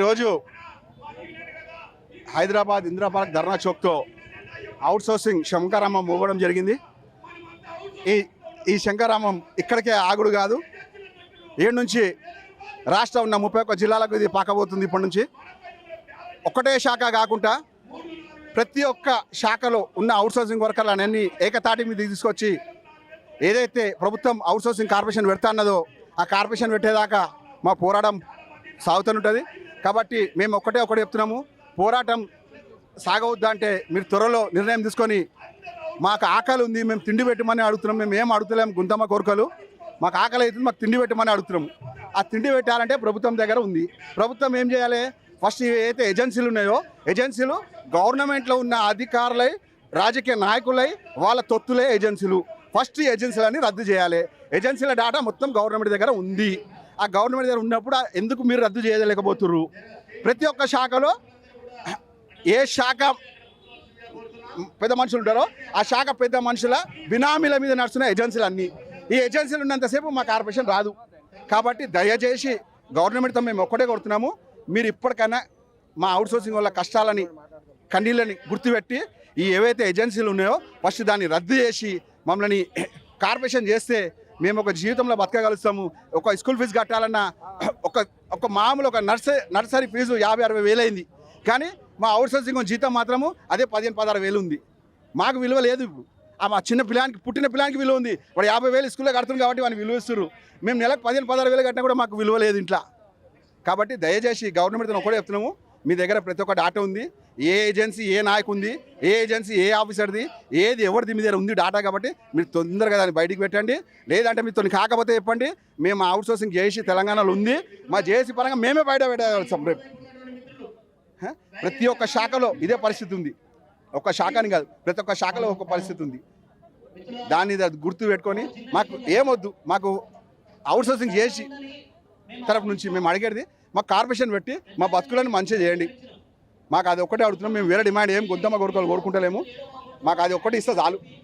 ఈరోజు హైదరాబాద్ ఇందిరా పార్క్ ధర్నా చౌక్తో అవుట్సోర్సింగ్ శంకరామం మోగడం జరిగింది. ఈ శంకరామం ఇక్కడికే ఆగుడు కాదు, ఏడు నుంచి రాష్ట్రం ఉన్న 31 జిల్లాలకు ఇది పాకబోతుంది. ఇప్పటి నుంచి ఒకటే శాఖ కాకుండా ప్రతి ఒక్క శాఖలో ఉన్న అవుట్సోర్సింగ్ వర్కర్లన్నీ ఏకతాటి మీద తీసుకొచ్చి ఏదైతే ప్రభుత్వం అవుట్సోర్సింగ్ కార్పొరేషన్ పెడతా అన్నదో ఆ కార్పొరేషన్ పెట్టేదాకా మా పోరాటం సాగుతూనే. కాబట్టి మేము ఒకటే చెప్తున్నాము, పోరాటం సాగవద్దా అంటే మీరు త్వరలో నిర్ణయం తీసుకొని మాకు ఆకలి ఉంది, మేము తిండి పెట్టమని అడుగుతున్నాం. మేము ఏం అడుగుతలేము గుంతమ్మ కోరికలు, మాకు ఆకలి అవుతుంది, మాకు తిండి పెట్టమని అడుగుతున్నాము. ఆ తిండి పెట్టాలంటే ప్రభుత్వం దగ్గర ఉంది. ప్రభుత్వం ఏం చేయాలి? ఫస్ట్ ఏదైతే ఏజెన్సీలు ఉన్నాయో ఏజెన్సీలు గవర్నమెంట్లో ఉన్న అధికారులై రాజకీయ నాయకులై వాళ్ళ తొత్తులే ఏజెన్సీలు. ఫస్ట్ ఏజెన్సీలన్నీ రద్దు చేయాలి. ఏజెన్సీల డేటా మొత్తం గవర్నమెంట్ దగ్గర ఉంది. ఆ గవర్నమెంట్ దగ్గర ఉన్నప్పుడు ఎందుకు మీరు రద్దు చేయలేకపోతున్నారు? ప్రతి ఒక్క శాఖలో ఏ శాఖ పెద్ద మనుషులు ఉంటారో ఆ శాఖ పెద్ద మనుషుల బినామీల మీద నడుస్తున్న ఏజెన్సీలు అన్నీ. ఈ ఏజెన్సీలు ఉన్నంతసేపు మా కార్పొరేషన్ రాదు. కాబట్టి దయచేసి గవర్నమెంట్తో మేము ఒక్కటే కొడుతున్నాము, మీరు ఇప్పటికైనా మా అవుట్సోర్సింగ్ వాళ్ళ కష్టాలని కన్నీళ్ళని గుర్తుపెట్టి ఈ ఏవైతే ఏజెన్సీలు ఉన్నాయో ఫస్ట్ దాన్ని రద్దు చేసి మమ్మల్ని కార్పొరేషన్ చేస్తే మేము ఒక జీవితంలో బతకగలుస్తాము. ఒక స్కూల్ ఫీజు కట్టాలన్నా ఒక మామూలు ఒక నర్సరీ ఫీజు 50-60 వేలు అయింది. కానీ మా అవుట్సోర్సింగ్ జీతం మాత్రము అదే 15-16 వేలు ఉంది. మాకు విలువ లేదు. ఇప్పుడు మా చిన్న పిల్లానికి పుట్టిన పిల్లానికి విలువ ఉంది. వాడు 50 వేలు స్కూల్లో కడుతుంది కాబట్టి వాడిని విలువ ఇస్తారు. మేము నెలకు 15-16 వేలు కట్టినా కూడా మాకు విలువ లేదు ఇంట్లో. కాబట్టి దయచేసి గవర్నమెంట్తో ఒకటే చెప్తున్నాము, మీ దగ్గర ప్రతి ఒక్క డాటా ఉంది. ఏ ఏజెన్సీ ఏ నాయకు ఉంది, ఏ ఏజెన్సీ ఏ ఆఫీసర్ది, ఏది ఎవరిది మీ దగ్గర ఉంది డాటా. కాబట్టి మీరు తొందరగా దాన్ని బయటికి పెట్టండి. లేదంటే మీతో కాకపోతే చెప్పండి, మేము అవుట్సోర్సింగ్ చేసి తెలంగాణలో ఉంది, మా జేఏసీ పరంగా మేమే బయట పెట్టగలుగుతాం రేపు. ప్రతి ఒక్క శాఖలో ఇదే పరిస్థితి ఉంది. ఒక్క శాఖని కాదు, ప్రతి ఒక్క శాఖలో ఒక పరిస్థితి ఉంది. దాన్ని గుర్తు పెట్టుకొని మాకు ఏమొద్దు, మాకు అవుట్సోర్సింగ్ చేసి తరపు నుంచి మేము అడిగేది మాకు కార్పొరేషన్ పెట్టి మా బతుకులను మంచిగా చేయండి. మాకు అది ఒక్కటే అడుగుతున్నాం. మేము వేరే డిమాండ్ ఏం గుంతమ్మ కోరుకుంటలేము. మాకు అది ఒక్కటి ఇస్తే చాలు.